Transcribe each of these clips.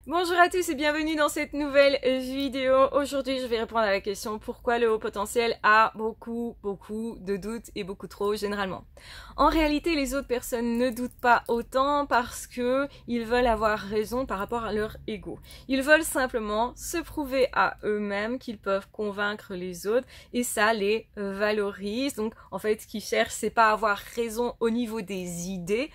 Bonjour à tous et bienvenue dans cette nouvelle vidéo. Aujourd'hui, je vais répondre à la question pourquoi le haut potentiel a beaucoup de doutes et beaucoup trop généralement. En réalité, les autres personnes ne doutent pas autant parce que ils veulent avoir raison par rapport à leur ego. Ils veulent simplement se prouver à eux-mêmes qu'ils peuvent convaincre les autres et ça les valorise. Donc, en fait, ce qu'ils cherchent, c'est pas avoir raison au niveau des idées.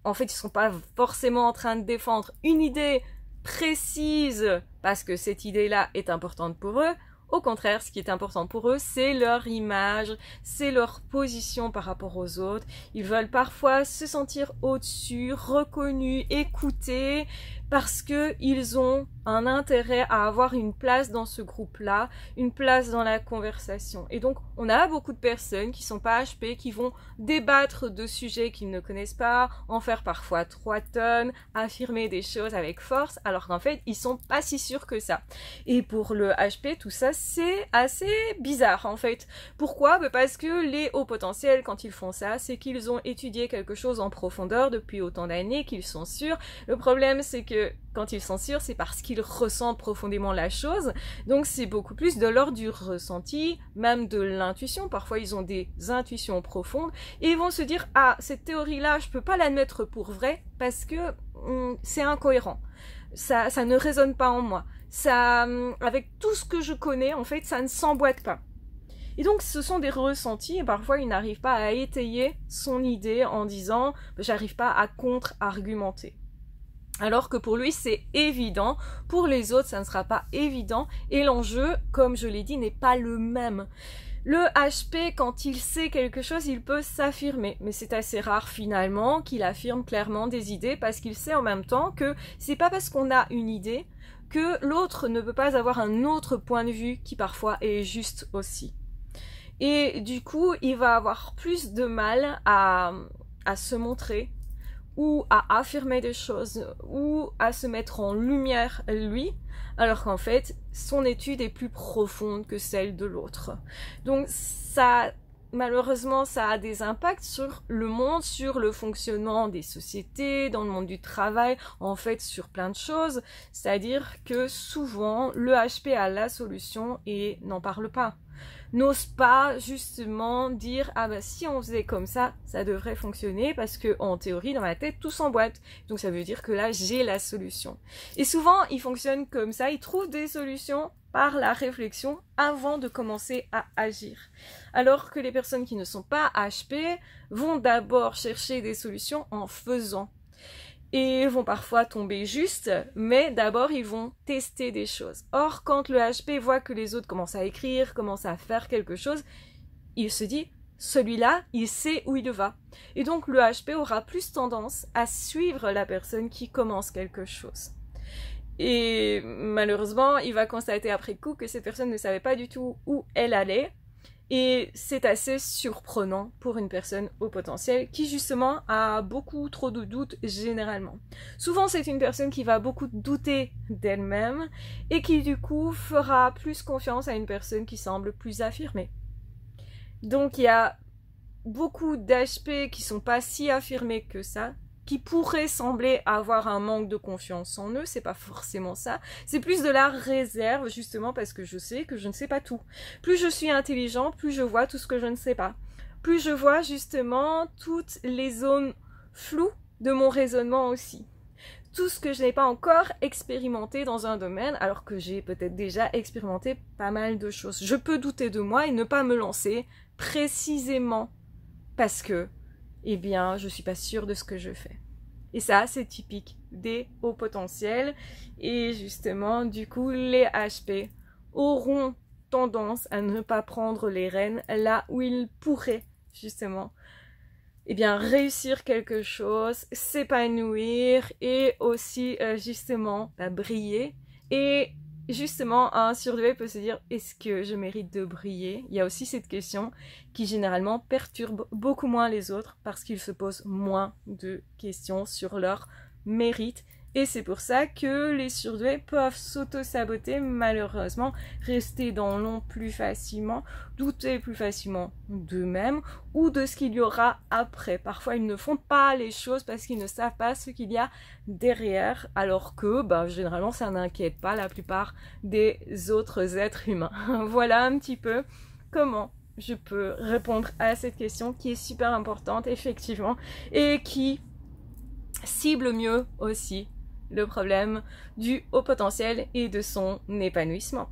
En fait, ils sont pas forcément en train de défendre une idée précise parce que cette idée-là est importante pour eux. Au contraire, ce qui est important pour eux, c'est leur image, c'est leur position par rapport aux autres. Ils veulent parfois se sentir au-dessus, reconnus, écoutés, parce que ils ont un intérêt à avoir une place dans ce groupe-là, une place dans la conversation. Et donc, on a beaucoup de personnes qui sont pas HP, qui vont débattre de sujets qu'ils ne connaissent pas, en faire parfois 3 tonnes, affirmer des choses avec force, alors qu'en fait, ils sont pas si sûrs que ça. Et pour le HP, tout ça, c'est assez bizarre, en fait. Pourquoi? Parce que les hauts potentiels, quand ils font ça, c'est qu'ils ont étudié quelque chose en profondeur depuis autant d'années, qu'ils sont sûrs. Le problème, c'est que quand ils sont sûrs, c'est parce qu'ils ressentent profondément la chose. Donc c'est beaucoup plus de l'ordre du ressenti, même de l'intuition. Parfois ils ont des intuitions profondes et ils vont se dire « Ah, cette théorie-là, je peux pas l'admettre pour vrai parce que c'est incohérent. Ça ne résonne pas en moi. Ça, avec tout ce que je connais, en fait, ça ne s'emboîte pas. » Et donc ce sont des ressentis et parfois il n'arrive pas à étayer son idée en disant « J'arrive pas à contre-argumenter ». Alors que pour lui, c'est évident. Pour les autres, ça ne sera pas évident. Et l'enjeu, comme je l'ai dit, n'est pas le même. Le HP, quand il sait quelque chose, il peut s'affirmer. Mais c'est assez rare finalement qu'il affirme clairement des idées parce qu'il sait en même temps que c'est pas parce qu'on a une idée que l'autre ne peut pas avoir un autre point de vue qui parfois est juste aussi. Et du coup, il va avoir plus de mal à se montrer, ou à affirmer des choses, ou à se mettre en lumière lui, alors qu'en fait, son étude est plus profonde que celle de l'autre. Donc ça, malheureusement, ça a des impacts sur le monde, sur le fonctionnement des sociétés, dans le monde du travail, en fait, sur plein de choses. C'est-à-dire que souvent, le HP a la solution et n'en parle pas. N'ose pas justement dire « Ah bah si on faisait comme ça, ça devrait fonctionner parce que en théorie, dans ma tête, tout s'emboîte. Donc ça veut dire que là, j'ai la solution. » Et souvent, ils fonctionnent comme ça, ils trouvent des solutions par la réflexion avant de commencer à agir. Alors que les personnes qui ne sont pas HP vont d'abord chercher des solutions en faisant. Et vont parfois tomber juste, mais d'abord ils vont tester des choses. Or, quand le HP voit que les autres commencent à écrire, commencent à faire quelque chose, il se dit, celui-là, il sait où il va. Et donc le HP aura plus tendance à suivre la personne qui commence quelque chose. Et malheureusement, il va constater après coup que cette personne ne savait pas du tout où elle allait. Et c'est assez surprenant pour une personne au potentiel qui justement a beaucoup trop de doutes généralement. Souvent c'est une personne qui va beaucoup douter d'elle-même et qui du coup fera plus confiance à une personne qui semble plus affirmée. Donc il y a beaucoup d'HP qui sont pas si affirmés que ça, qui pourraient sembler avoir un manque de confiance en eux, c'est pas forcément ça, c'est plus de la réserve justement parce que je sais que je ne sais pas tout. Plus je suis intelligent, plus je vois tout ce que je ne sais pas. Plus je vois justement toutes les zones floues de mon raisonnement aussi. Tout ce que je n'ai pas encore expérimenté dans un domaine, alors que j'ai peut-être déjà expérimenté pas mal de choses. Je peux douter de moi et ne pas me lancer précisément parce que eh bien, je suis pas sûre de ce que je fais. Et ça, c'est typique des hauts potentiels. Et justement, du coup, les HP auront tendance à ne pas prendre les rênes là où ils pourraient, justement, eh bien, réussir quelque chose, s'épanouir et aussi, justement, briller. Et justement, un surdoué peut se dire « Est-ce que je mérite de briller ?» Il y a aussi cette question qui généralement perturbe beaucoup moins les autres parce qu'ils se posent moins de questions sur leur mérite Et c'est pour ça que les surdoués peuvent s'auto-saboter, malheureusement, rester dans l'ombre plus facilement, douter plus facilement d'eux-mêmes ou de ce qu'il y aura après. Parfois, ils ne font pas les choses parce qu'ils ne savent pas ce qu'il y a derrière, alors que généralement, ça n'inquiète pas la plupart des autres êtres humains. Voilà un petit peu comment je peux répondre à cette question qui est super importante, effectivement, et qui cible mieux aussi le problème du haut potentiel et de son épanouissement.